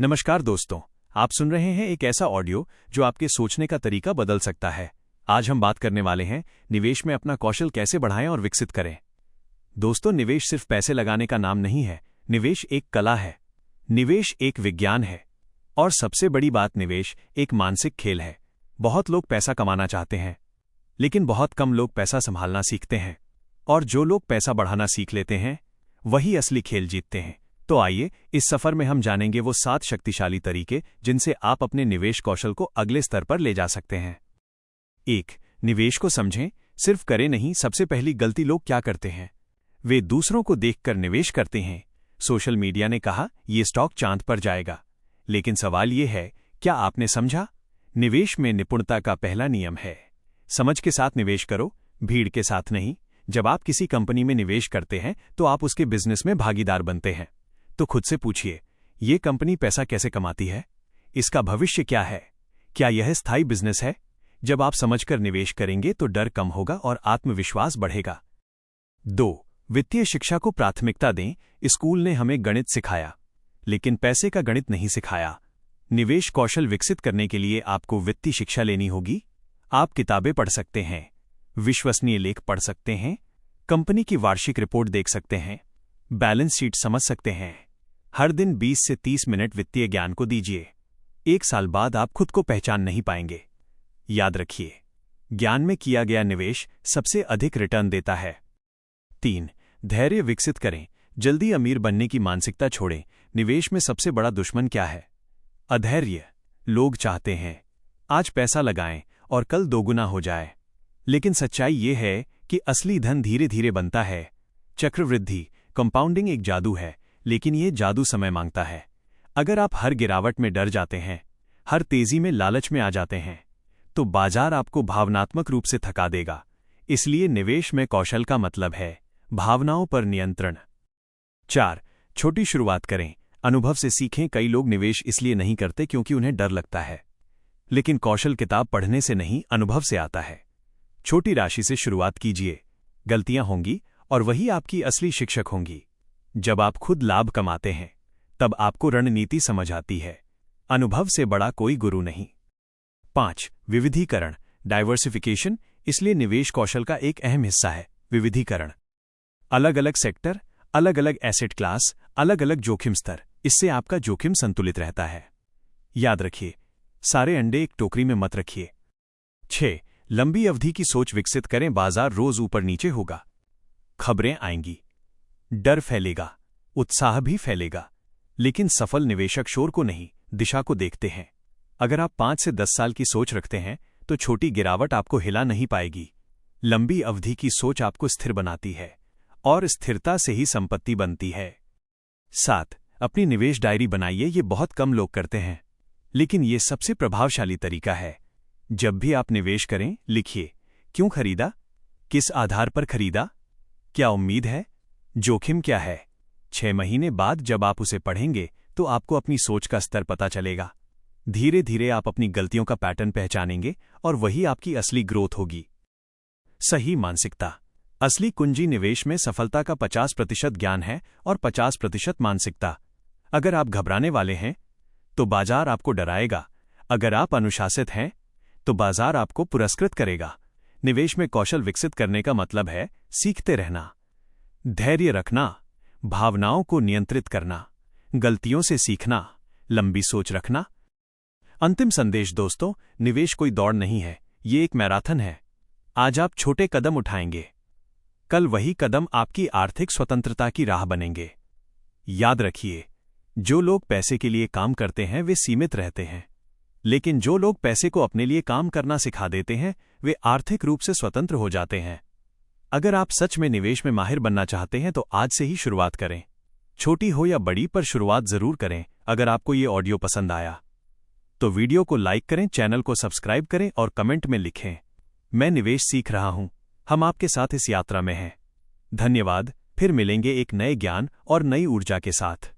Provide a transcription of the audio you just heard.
नमस्कार दोस्तों, आप सुन रहे हैं एक ऐसा ऑडियो जो आपके सोचने का तरीका बदल सकता है। आज हम बात करने वाले हैं निवेश में अपना कौशल कैसे बढ़ाएं और विकसित करें। दोस्तों, निवेश सिर्फ पैसे लगाने का नाम नहीं है। निवेश एक कला है, निवेश एक विज्ञान है और सबसे बड़ी बात, निवेश एक मानसिक खेल है। बहुत लोग पैसा कमाना चाहते हैं, लेकिन बहुत कम लोग पैसा संभालना सीखते हैं। और जो लोग पैसा बढ़ाना सीख लेते हैं, वही असली खेल जीतते हैं। तो आइए, इस सफर में हम जानेंगे वो 7 शक्तिशाली तरीके जिनसे आप अपने निवेश कौशल को अगले स्तर पर ले जा सकते हैं। 1. निवेश को समझें, सिर्फ करें नहीं। सबसे पहली गलती लोग क्या करते हैं? वे दूसरों को देखकर निवेश करते हैं। सोशल मीडिया ने कहा ये स्टॉक चांद पर जाएगा, लेकिन सवाल ये है, क्या आपने समझा? निवेश में निपुणता का पहला नियम है, समझ के साथ निवेश करो, भीड़ के साथ नहीं। जब आप किसी कंपनी में निवेश करते हैं तो आप उसके बिजनेस में भागीदार बनते हैं। तो खुद से पूछिए, ये कंपनी पैसा कैसे कमाती है? इसका भविष्य क्या है? क्या यह स्थायी बिजनेस है? जब आप समझकर निवेश करेंगे तो डर कम होगा और आत्मविश्वास बढ़ेगा। 2. वित्तीय शिक्षा को प्राथमिकता दें। स्कूल ने हमें गणित सिखाया, लेकिन पैसे का गणित नहीं सिखाया। निवेश कौशल विकसित करने के लिए आपको वित्तीय शिक्षा लेनी होगी। आप किताबें पढ़ सकते हैं, विश्वसनीय लेख पढ़ सकते हैं, कंपनी की वार्षिक रिपोर्ट देख सकते हैं, बैलेंस शीट समझ सकते हैं। हर दिन 20 से 30 मिनट वित्तीय ज्ञान को दीजिए। 1 साल बाद आप खुद को पहचान नहीं पाएंगे। याद रखिए, ज्ञान में किया गया निवेश सबसे अधिक रिटर्न देता है। 3. धैर्य विकसित करें। जल्दी अमीर बनने की मानसिकता छोड़ें। निवेश में सबसे बड़ा दुश्मन क्या है? अधैर्य। लोग चाहते हैं आज पैसा लगाएं और कल दोगुना हो जाए, लेकिन सच्चाई ये है कि असली धन धीरे धीरे बनता है। चक्रवृद्धि, कंपाउंडिंग एक जादू है, लेकिन यह जादू समय मांगता है। अगर आप हर गिरावट में डर जाते हैं, हर तेजी में लालच में आ जाते हैं, तो बाजार आपको भावनात्मक रूप से थका देगा। इसलिए निवेश में कौशल का मतलब है भावनाओं पर नियंत्रण। 4. छोटी शुरुआत करें, अनुभव से सीखें। कई लोग निवेश इसलिए नहीं करते क्योंकि उन्हें डर लगता है, लेकिन कौशल किताब पढ़ने से नहीं, अनुभव से आता है। छोटी राशि से शुरुआत कीजिए, गलतियां होंगी और वही आपकी असली शिक्षक होंगी। जब आप खुद लाभ कमाते हैं, तब आपको रणनीति समझ आती है। अनुभव से बड़ा कोई गुरु नहीं। 5. विविधीकरण, डाइवर्सिफिकेशन। इसलिए निवेश कौशल का एक अहम हिस्सा है विविधीकरण। अलग अलग सेक्टर, अलग अलग एसेट क्लास, अलग अलग जोखिम स्तर। इससे आपका जोखिम संतुलित रहता है। याद रखिए, सारे अंडे एक टोकरी में मत रखिए। 6. लंबी अवधि की सोच विकसित करें। बाजार रोज ऊपर नीचे होगा, खबरें आएंगी, डर फैलेगा, उत्साह भी फैलेगा, लेकिन सफल निवेशक शोर को नहीं, दिशा को देखते हैं। अगर आप 5 से 10 साल की सोच रखते हैं तो छोटी गिरावट आपको हिला नहीं पाएगी। लंबी अवधि की सोच आपको स्थिर बनाती है और स्थिरता से ही संपत्ति बनती है। 7. अपनी निवेश डायरी बनाइए। ये बहुत कम लोग करते हैं, लेकिन ये सबसे प्रभावशाली तरीका है। जब भी आप निवेश करें, लिखिए, क्यों खरीदा, किस आधार पर खरीदा, क्या उम्मीद है, जोखिम क्या है। 6 महीने बाद जब आप उसे पढ़ेंगे तो आपको अपनी सोच का स्तर पता चलेगा। धीरे धीरे आप अपनी गलतियों का पैटर्न पहचानेंगे और वही आपकी असली ग्रोथ होगी। सही मानसिकता, असली कुंजी। निवेश में सफलता का 50% ज्ञान है और 50% मानसिकता। अगर आप घबराने वाले हैं तो बाजार आपको डराएगा, अगर आप अनुशासित हैं तो बाजार आपको पुरस्कृत करेगा। निवेश में कौशल विकसित करने का मतलब है सीखते रहना, धैर्य रखना, भावनाओं को नियंत्रित करना, गलतियों से सीखना, लंबी सोच रखना। अंतिम संदेश दोस्तों, निवेश कोई दौड़ नहीं है, ये एक मैराथन है। आज आप छोटे कदम उठाएंगे, कल वही कदम आपकी आर्थिक स्वतंत्रता की राह बनेंगे। याद रखिए, जो लोग पैसे के लिए काम करते हैं वे सीमित रहते हैं, लेकिन जो लोग पैसे को अपने लिए काम करना सिखा देते हैं वे आर्थिक रूप से स्वतंत्र हो जाते हैं। अगर आप सच में निवेश में माहिर बनना चाहते हैं तो आज से ही शुरुआत करें। छोटी हो या बड़ी, पर शुरुआत जरूर करें। अगर आपको ये ऑडियो पसंद आया तो वीडियो को लाइक करें, चैनल को सब्सक्राइब करें और कमेंट में लिखें, मैं निवेश सीख रहा हूं। हम आपके साथ इस यात्रा में हैं। धन्यवाद। फिर मिलेंगे एक नए ज्ञान और नई ऊर्जा के साथ।